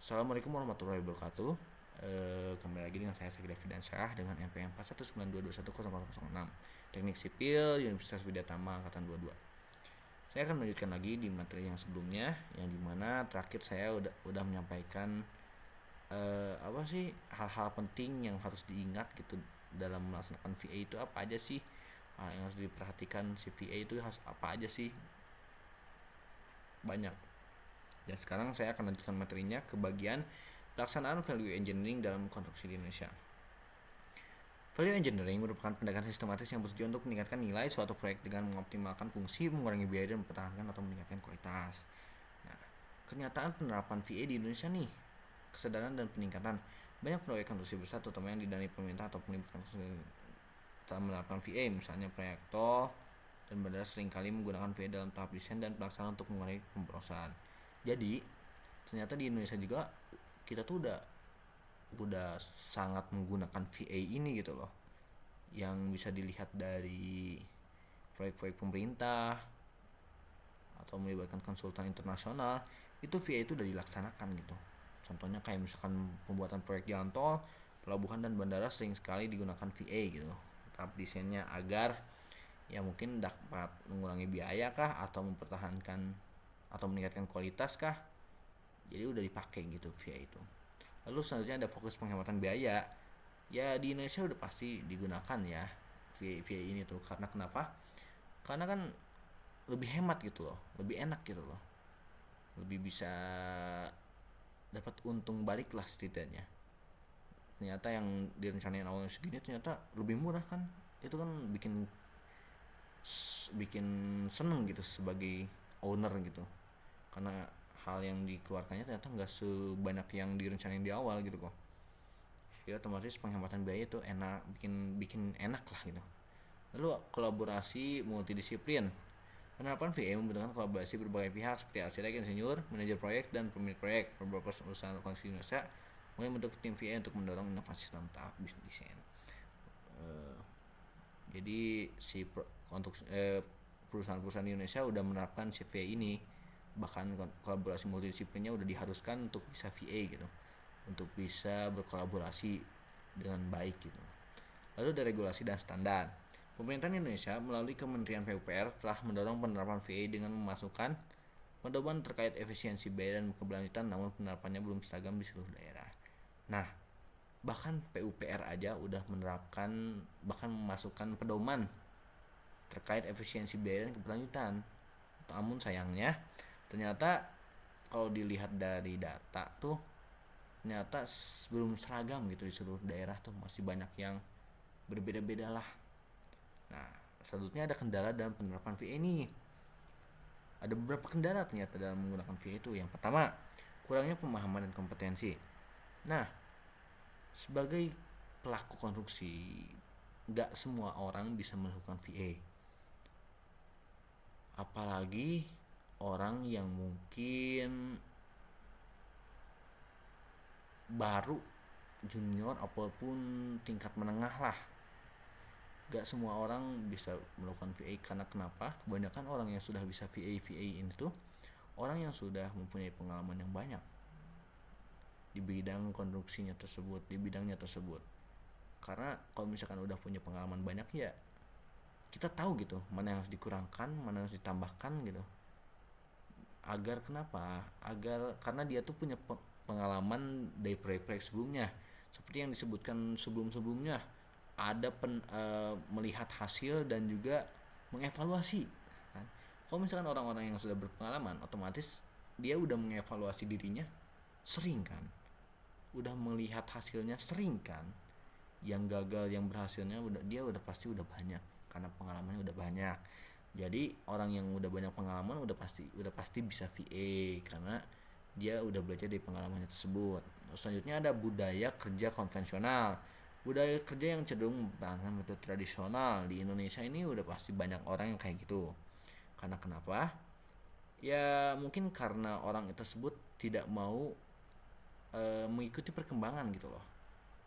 Assalamualaikum warahmatullahi wabarakatuh. Kembali lagi dengan saya Sagir Fidansyah dengan NPM 4192210006 Teknik Sipil Universitas Widyatama Angkatan 22. Saya akan melanjutkan lagi di materi yang sebelumnya, yang dimana terakhir saya udah menyampaikan apa sih hal-hal penting yang harus diingat gitu dalam melaksanakan VA itu apa aja sih, yang harus diperhatikan si VA itu harus apa aja sih, banyak. Dan sekarang saya akan lanjutkan materinya ke bagian pelaksanaan value engineering dalam konstruksi di Indonesia. Value engineering merupakan pendekatan sistematis yang bertujuan untuk meningkatkan nilai suatu proyek dengan mengoptimalkan fungsi, mengurangi biaya, dan mempertahankan atau meningkatkan kualitas. Nah, kenyataan penerapan VA di Indonesia nih, kesadaran dan peningkatan. Banyak proyek konstruksi besar, terutama yang didanai pemerintah atau melibatkan telah menerapkan VA, misalnya proyek tol dan bandara seringkali menggunakan VA dalam tahap desain dan pelaksanaan untuk mengurangi pemborosan. Jadi ternyata di Indonesia juga kita tuh udah sangat menggunakan VA ini gitu loh, yang bisa dilihat dari proyek-proyek pemerintah atau melibatkan konsultan internasional. Itu VA itu udah dilaksanakan gitu. Contohnya kayak misalkan pembuatan proyek jalan tol, pelabuhan, dan bandara sering sekali digunakan VA gitu, tahap desainnya agar ya mungkin dapat mengurangi biaya kah, atau mempertahankan atau meningkatkan kualitas kah. Jadi udah dipakai gitu VA itu. Lalu selanjutnya ada fokus penghematan biaya. Ya di Indonesia udah pasti digunakan ya VA ini tuh, karena kenapa? Karena kan lebih hemat gitu loh, lebih enak gitu loh, lebih bisa dapat untung balik lah setidaknya. Ternyata yang direncanain awalnya segini ternyata lebih murah kan. Itu kan bikin bikin seneng gitu sebagai owner gitu, karena hal yang dikeluarkannya ternyata nggak sebanyak yang direncanain di awal gitu kok. Ya otomatis penghematan biaya itu enak, bikin enak lah gitu. Lalu kolaborasi multidisiplin. Penerapan VA membutuhkan kolaborasi berbagai pihak seperti arsitek, insinyur, manajer proyek, dan pemilik proyek. Beberapa perusahaan konstruksi Indonesia mulai membentuk tim VA untuk mendorong inovasi dalam tahap bisnis desain. Jadi perusahaan-perusahaan di Indonesia udah menerapkan si VA ini, bahkan kolaborasi multidisiplinnya udah diharuskan untuk bisa VA gitu, untuk bisa berkolaborasi dengan baik gitu. Lalu ada regulasi dan standar. Pemerintah Indonesia melalui Kementerian PUPR telah mendorong penerapan VA dengan memasukkan pedoman terkait efisiensi biaya dan keberlanjutan, namun penerapannya belum seragam di seluruh daerah. Nah, bahkan PUPR aja udah menerapkan, bahkan memasukkan pedoman terkait efisiensi biaya dan keberlanjutan. Namun sayangnya ternyata kalau dilihat dari data tuh ternyata belum seragam gitu di seluruh daerah tuh, masih banyak yang berbeda-beda lah. Nah, selanjutnya ada kendala dalam penerapan VA ini. Ada beberapa kendala ternyata dalam menggunakan VA itu. Yang pertama, kurangnya pemahaman dan kompetensi. Nah, sebagai pelaku konstruksi, gak semua orang bisa melakukan VA. Apalagi orang yang mungkin baru, junior ataupun tingkat menengah lah. Gak semua orang bisa melakukan VA, karena kenapa? Kebanyakan orang yang sudah bisa VA ini tuh orang yang sudah mempunyai pengalaman yang banyak di bidang konstruksinya tersebut, di bidangnya tersebut. Karena kalau misalkan udah punya pengalaman banyak ya kita tahu gitu mana yang harus dikurangkan, mana yang harus ditambahkan gitu. Agar kenapa? Agar karena dia tuh punya pengalaman dari proyek-proyek sebelumnya. Seperti yang disebutkan sebelum-sebelumnya, ada melihat hasil dan juga mengevaluasi kan. Kalau misalkan orang-orang yang sudah berpengalaman, otomatis dia udah mengevaluasi dirinya sering kan, udah melihat hasilnya sering kan. Yang gagal, yang berhasilnya dia udah pasti udah banyak, karena pengalamannya udah banyak. Jadi orang yang udah banyak pengalaman udah pasti bisa VA, karena dia udah belajar dari pengalamannya tersebut. Terus selanjutnya ada budaya kerja konvensional. Budaya kerja yang cenderung mempertahankan metode tradisional di Indonesia ini udah pasti banyak orang yang kayak gitu. Karena kenapa? Ya mungkin karena orang tersebut tidak mau mengikuti perkembangan gitu loh.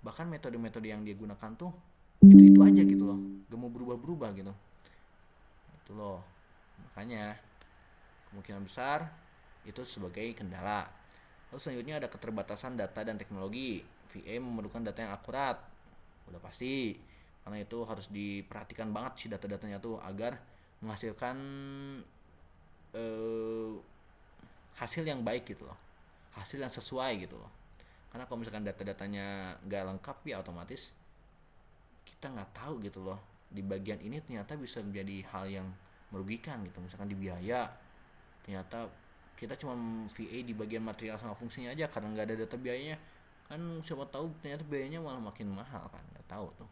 Bahkan metode-metode yang dia gunakan tuh itu aja gitu loh, gak mau berubah-berubah gitu. Itu loh. Makanya kemungkinan besar itu sebagai kendala. Lalu selanjutnya ada keterbatasan data dan teknologi. VA memerlukan data yang akurat, udah pasti, karena itu harus diperhatikan banget sih data-datanya tuh agar menghasilkan eh, hasil yang baik gitu loh, hasil yang sesuai gitu loh. Karena kalau misalkan data-datanya nggak lengkap ya otomatis kita nggak tahu gitu loh, di bagian ini ternyata bisa menjadi hal yang merugikan gitu, misalkan di biaya ternyata kita cuma VA di bagian material sama fungsinya aja karena nggak ada data biayanya, kan siapa tahu ternyata biayanya malah makin mahal kan, nggak tahu tuh.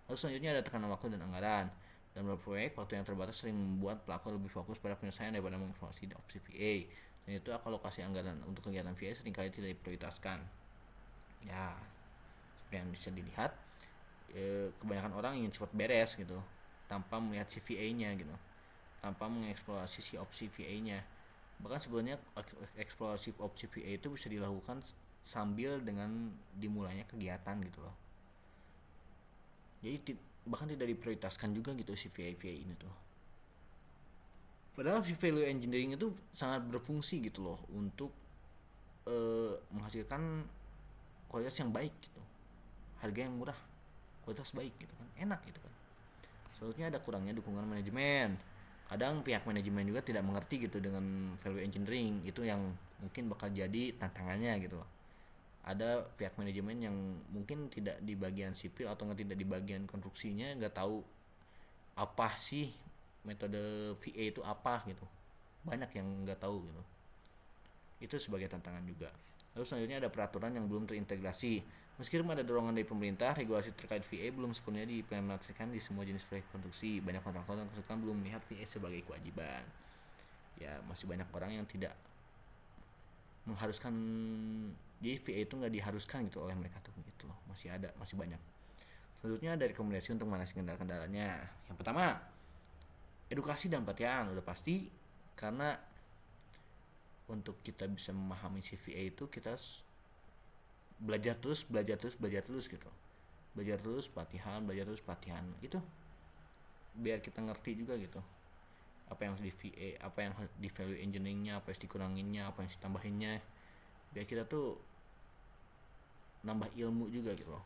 Lalu selanjutnya ada tekanan waktu dan anggaran. Dalam proyek, waktu yang terbatas sering membuat pelaku lebih fokus pada penyelesaian daripada mengevaluasi opsi VA. Dan itu alokasi anggaran untuk kegiatan VA seringkali tidak diprioritaskan. Ya, seperti yang bisa dilihat, kebanyakan orang ingin cepat beres gitu, tanpa melihat si VA-nya gitu, tanpa mengeksplorasi si opsi VA-nya. Bahkan sebenarnya eksplorasi opsi VA itu bisa dilakukan sambil dengan dimulainya kegiatan gitu loh. Jadi bahkan tidak diprioritaskan juga gitu si VA ini tuh. Padahal si value engineering itu sangat berfungsi gitu loh untuk menghasilkan kualitas yang baik gitu, harga yang murah, kualitas baik gitu kan, enak gitu kan. Selanjutnya ada kurangnya dukungan manajemen. Kadang pihak manajemen juga tidak mengerti gitu dengan value engineering, itu yang mungkin bakal jadi tantangannya gitu loh. Ada pihak manajemen yang mungkin tidak di bagian sipil atau tidak di bagian konstruksinya, nggak tahu apa sih metode VA itu apa gitu, banyak yang nggak tahu gitu. Itu sebagai tantangan juga. Lalu selanjutnya ada peraturan yang belum terintegrasi. Meskipun ada dorongan dari pemerintah, regulasi terkait VA belum sepenuhnya diimplementasikan di semua jenis proyek konstruksi. Banyak kontraktor dan konsultan belum melihat VA sebagai kewajiban. Ya masih banyak orang yang tidak mengharuskan, jadi VA itu nggak diharuskan gitu oleh mereka tuh gitu loh. Masih ada, masih banyak. Selanjutnya ada rekomendasi untuk mengatasi kendala-kendalanya. Yang pertama, edukasi dan pelatihan udah pasti, karena untuk kita bisa memahami CVA itu kita belajar terus gitu, belajar terus pelatihan itu biar kita ngerti juga gitu apa yang harus di VA, apa yang harus di value engineeringnya, apa yang harus dikuranginnya, apa yang harus ditambahinnya, biar kita tuh nambah ilmu juga gitu loh,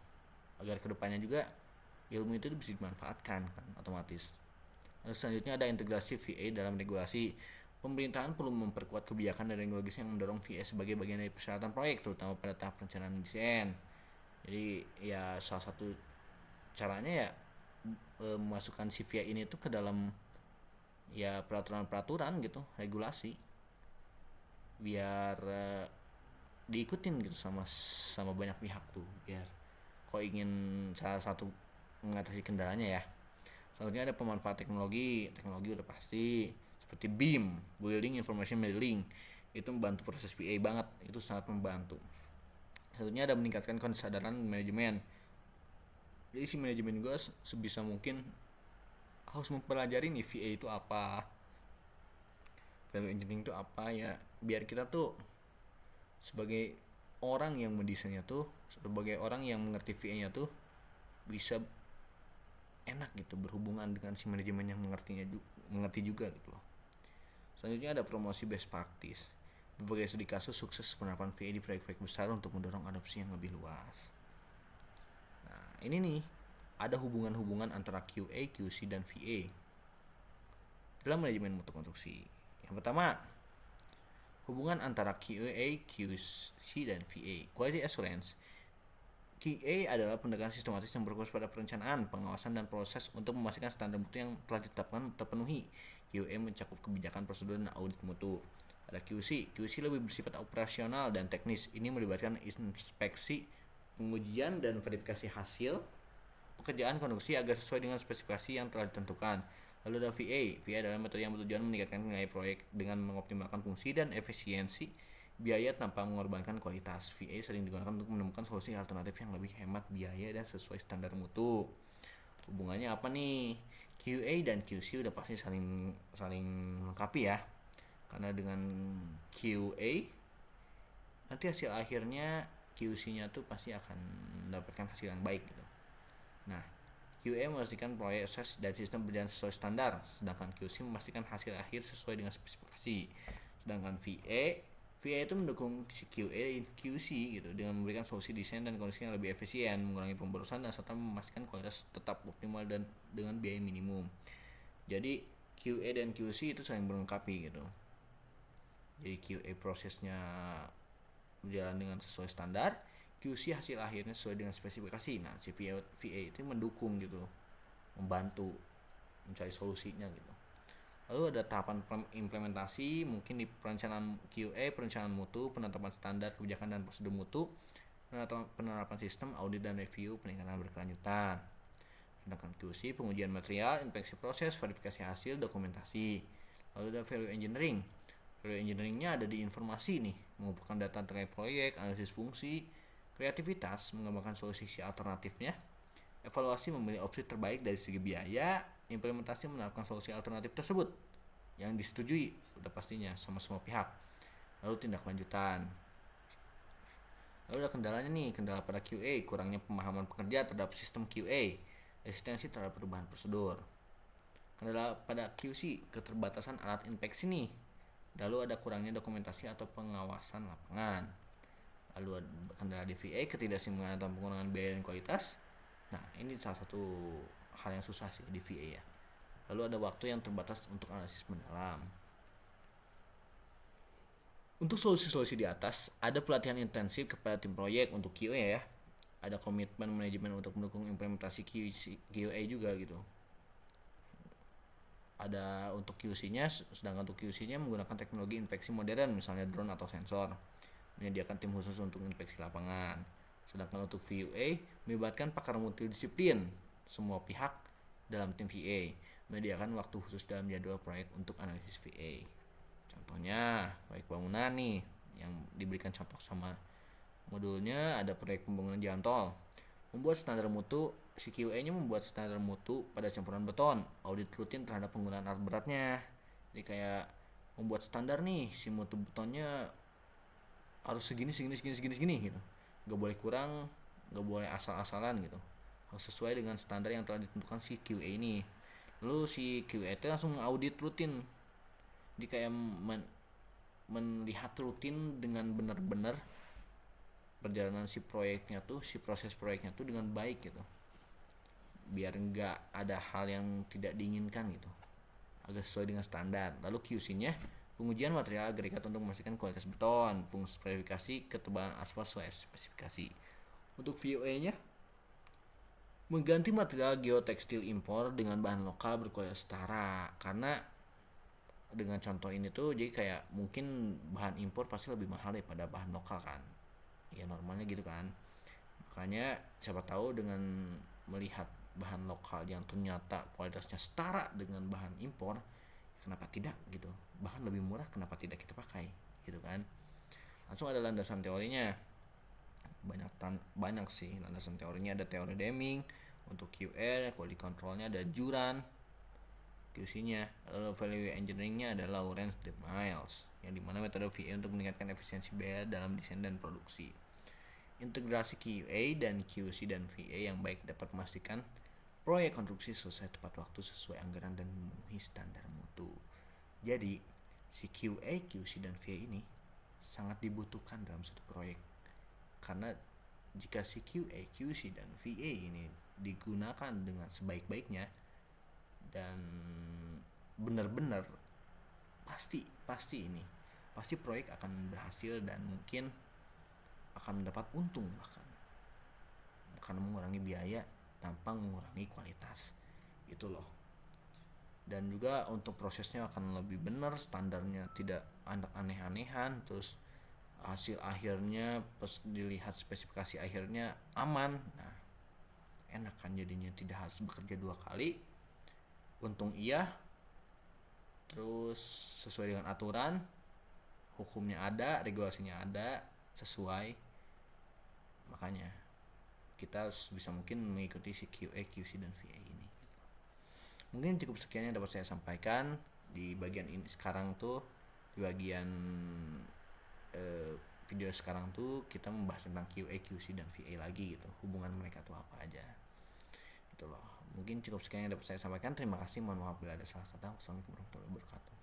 agar kedepannya juga ilmu itu bisa dimanfaatkan kan otomatis. Lalu selanjutnya ada integrasi VA dalam regulasi. Pemerintahan perlu memperkuat kebijakan dan regulasi yang mendorong VA sebagai bagian dari persyaratan proyek, terutama pada tahap perencanaan desain. Jadi ya salah satu caranya ya memasukkan si VA ini tuh ke dalam ya peraturan-peraturan gitu, regulasi, biar diikutin gitu sama banyak pihak tuh, biar kalau ingin salah satu mengatasi kendalanya ya. Selanjutnya ada pemanfaat teknologi udah pasti, seperti BIM, Building Information Modeling, itu membantu proses PA banget, itu sangat membantu. Selanjutnya ada meningkatkan kesadaran manajemen. Jadi si manajemen gue sebisa mungkin harus mempelajari nih VA itu apa, value engineering itu apa ya, biar kita tuh sebagai orang yang mendesainnya tuh, sebagai orang yang mengerti VA nya tuh bisa enak gitu berhubungan dengan si manajemen yang mengerti juga gitu loh. Selanjutnya ada promosi best practice. Berbagai studi kasus sukses penerapan VA di proyek-proyek besar untuk mendorong adopsi yang lebih luas. Nah, ini nih ada hubungan-hubungan antara QA, QC dan VA dalam manajemen mutu konstruksi. Yang pertama, hubungan antara QA, QC dan VA. Quality assurance. QA adalah pendekatan sistematis yang berfokus pada perencanaan, pengawasan, dan proses untuk memastikan standar mutu yang telah ditetapkan terpenuhi. QA mencakup kebijakan, prosedur, dan audit mutu. Ada QC. QC lebih bersifat operasional dan teknis. Ini melibatkan inspeksi, pengujian, dan verifikasi hasil pekerjaan konstruksi agar sesuai dengan spesifikasi yang telah ditentukan. Lalu ada VA. VA adalah metode yang bertujuan meningkatkan nilai proyek dengan mengoptimalkan fungsi dan efisiensi biaya tanpa mengorbankan kualitas. VA sering digunakan untuk menemukan solusi alternatif yang lebih hemat biaya dan sesuai standar mutu. Hubungannya apa nih? QA dan QC udah pasti saling melengkapi ya. Karena dengan QA nanti hasil akhirnya QC-nya tuh pasti akan mendapatkan hasil yang baik gitu. Nah, QA memastikan proses dan sistem berjalan sesuai standar, sedangkan QC memastikan hasil akhir sesuai dengan spesifikasi. Sedangkan VA VA itu mendukung si QA QC gitu dengan memberikan solusi desain dan kondisi yang lebih efisien, mengurangi pemborosan dan serta memastikan kualitas tetap optimal dan dengan biaya minimum. Jadi QA dan QC itu saling melengkapi gitu. Jadi QA prosesnya berjalan dengan sesuai standar, QC hasil akhirnya sesuai dengan spesifikasi. Nah, si VA itu mendukung gitu, membantu mencari solusinya gitu. Lalu ada tahapan implementasi, mungkin di perencanaan QA, perencanaan mutu, penetapan standar kebijakan dan prosedur mutu, penerapan sistem, audit dan review, peningkatan berkelanjutan. Sedangkan QC, pengujian material, inspeksi proses, verifikasi hasil, dokumentasi. Lalu ada value engineering. Value engineeringnya ada di informasi nih, mengumpulkan data terkait proyek, analisis fungsi, kreativitas, mengembangkan solusi alternatifnya, evaluasi memilih opsi terbaik dari segi biaya, implementasi menerapkan solusi alternatif tersebut yang disetujui udah pastinya sama semua pihak. Lalu tindak lanjutan. Lalu ada kendalanya nih, kendala pada QA, kurangnya pemahaman pekerja terhadap sistem QA, resistensi terhadap perubahan prosedur. Kendala pada QC, keterbatasan alat inspeksi nih. Lalu ada kurangnya dokumentasi atau pengawasan lapangan. Lalu ada kendala di VA, ketidaksinkronan atau pengurangan biaya dan kualitas. Nah, ini salah satu hal yang susah sih di VA ya. Lalu ada waktu yang terbatas untuk analisis mendalam. Untuk solusi-solusi di atas, ada pelatihan intensif kepada tim proyek untuk QA ya. Ada komitmen manajemen untuk mendukung implementasi QA juga gitu. Ada untuk QC-nya, sedangkan untuk QC-nya menggunakan teknologi inspeksi modern, misalnya drone atau sensor. Menyediakan tim khusus untuk inspeksi lapangan. Sedangkan untuk VA, melibatkan pakar multidisiplin semua pihak dalam tim VA, menyediakan waktu khusus dalam jadwal proyek untuk analisis VA. Contohnya, proyek bangunan nih, yang diberikan contoh sama modulnya, ada proyek pembangunan jalan tol. Membuat standar mutu, si QA-nya membuat standar mutu pada campuran beton, audit rutin terhadap penggunaan alat beratnya. Jadi kayak membuat standar nih, si mutu betonnya harus segini gitu. Gak boleh kurang, gak boleh asal-asalan gitu. Harus sesuai dengan standar yang telah ditentukan si QA ini. Lalu si QA itu langsung audit rutin. Jadi kayak melihat rutin dengan benar-benar perjalanan si proyeknya tuh, si proses proyeknya tuh dengan baik gitu, biar nggak ada hal yang tidak diinginkan gitu, agak sesuai dengan standar. Lalu QC-nya pengujian material agregat untuk memastikan kualitas beton, fungsi verifikasi ketebalan aspal sesuai spesifikasi. Untuk VOA-nya mengganti material geotekstil impor dengan bahan lokal berkualitas setara, karena dengan contoh ini tuh jadi kayak mungkin bahan impor pasti lebih mahal daripada bahan lokal kan, ya normalnya gitu kan. Makanya siapa tahu dengan melihat bahan lokal yang ternyata kualitasnya setara dengan bahan impor, kenapa tidak gitu, bahkan lebih murah, kenapa tidak kita pakai gitu kan. Langsung ada landasan teorinya, banyak sih landasan teorinya. Ada teori Deming untuk QA, quality controlnya ada Juran, QC-nya. Lalu value engineering-nya ada Lawrence de Miles, yang dimana metode VA untuk meningkatkan efisiensi biaya dalam desain dan produksi. Integrasi QA dan QC dan VA yang baik dapat memastikan proyek konstruksi selesai tepat waktu sesuai anggaran dan memenuhi standar mutu. Jadi si QA, QC dan VA ini sangat dibutuhkan dalam suatu proyek, karena jika si QA, QC dan VA ini digunakan dengan sebaik-baiknya dan benar-benar, pasti proyek akan berhasil dan mungkin akan mendapat untung, bahkan karena mengurangi biaya tanpa mengurangi kualitas itu loh. Dan juga untuk prosesnya akan lebih benar, standarnya tidak aneh-anehan, terus hasil akhirnya pas dilihat spesifikasi akhirnya aman. Nah, enak kan jadinya, tidak harus bekerja 2 kali, untung iya, terus sesuai dengan aturan, hukumnya ada, regulasinya ada, sesuai. Makanya kita bisa mungkin mengikuti si QA, QC dan VA ini. Mungkin cukup sekian yang dapat saya sampaikan di bagian ini sekarang tuh. Di bagian video sekarang tuh kita membahas tentang QA, QC dan VA lagi gitu, hubungan mereka tuh apa aja gitu loh. Mungkin cukup sekian yang dapat saya sampaikan. Terima kasih, mohon maaf bila ada salah kata. Wassalamualaikum warahmatullahi wabarakatuh.